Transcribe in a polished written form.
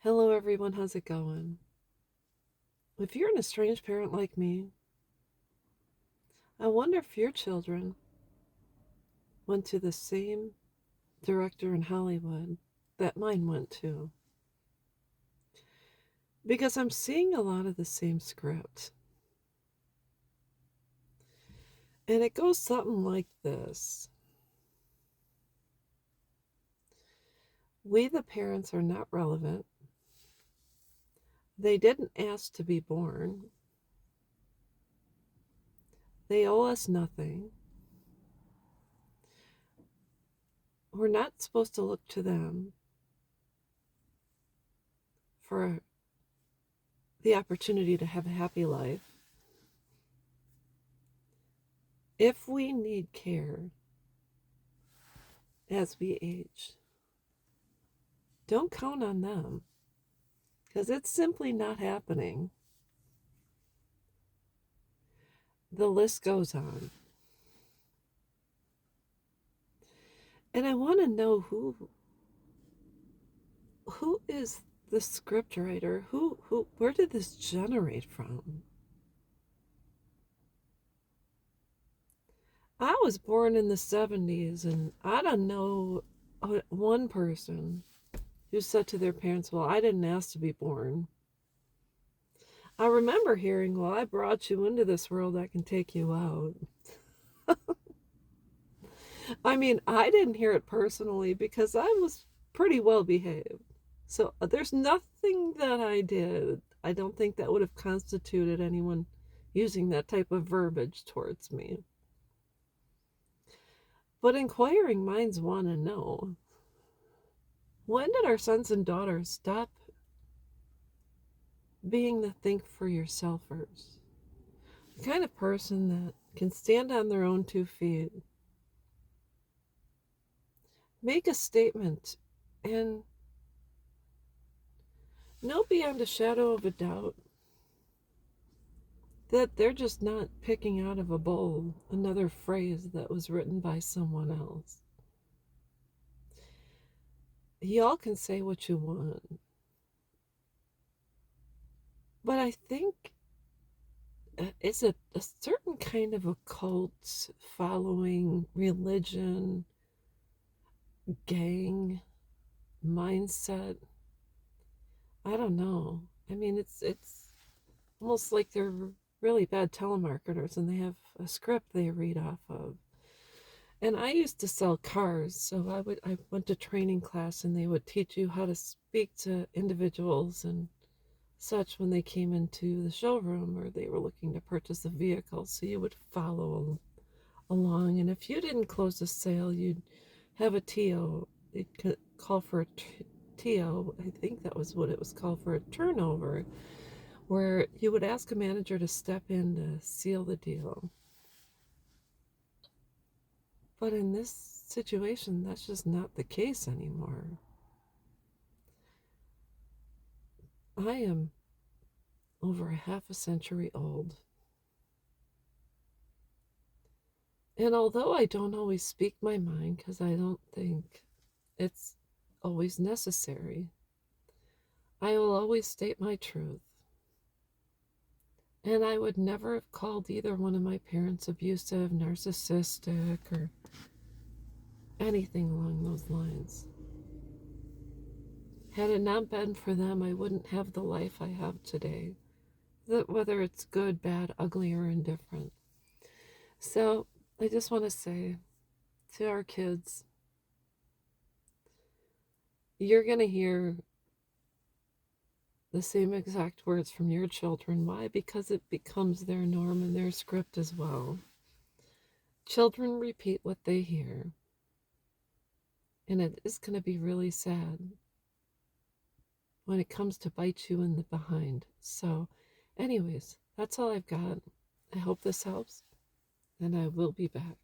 Hello, everyone. How's it going? If you're an estranged parent like me, I wonder if your children went to the same director in Hollywood that mine went to. Because I'm seeing a lot of the same script. And it goes something like this: We, the parents, are not relevant. They didn't ask to be born. They owe us nothing. We're not supposed to look to them for the opportunity to have a happy life. If we need care as we age, don't count on them, because it's simply not happening. The list goes on. And I want to know who is the script writer? Where did this generate from? I was born in the 70s, and I don't know one person who said to their parents, "Well, I didn't ask to be born." I remember hearing, "Well, I brought you into this world, I can take you out." I mean, I didn't hear it personally because I was pretty well behaved. So there's nothing that I did. I don't think that would have constituted anyone using that type of verbiage towards me. But inquiring minds want to know, when did our sons and daughters stop being the think for yourselfers? The kind of person that can stand on their own 2 feet, make a statement, and know beyond a shadow of a doubt that they're just not picking out of a bowl another phrase that was written by someone else. Y'all can say what you want, but I think it's a certain kind of a cult following, religion, gang mindset. I don't know. I mean, it's almost like they're really bad telemarketers and they have a script they read off of. And I used to sell cars, so I went to training class and they would teach you how to speak to individuals and such when they came into the showroom or they were looking to purchase a vehicle. So you would follow along, and if you didn't close the sale, you'd have a TO. They'd call for a TO. I think that was what it was called, for a turnover, where you would ask a manager to step in to seal the deal. But in this situation, that's just not the case anymore. I am over a half a century old. And although I don't always speak my mind, because I don't think it's always necessary, I will always state my truth. And I would never have called either one of my parents abusive, narcissistic, or anything along those lines. Had it not been for them, I wouldn't have the life I have today, whether it's good, bad, ugly, or indifferent. So I just want to say to our kids, you're going to hear the same exact words from your children. Why? Because it becomes their norm and their script as well. Children repeat what they hear, and it is going to be really sad when it comes to bite you in the behind. So, anyways, that's all I've got. I hope this helps, and I will be back.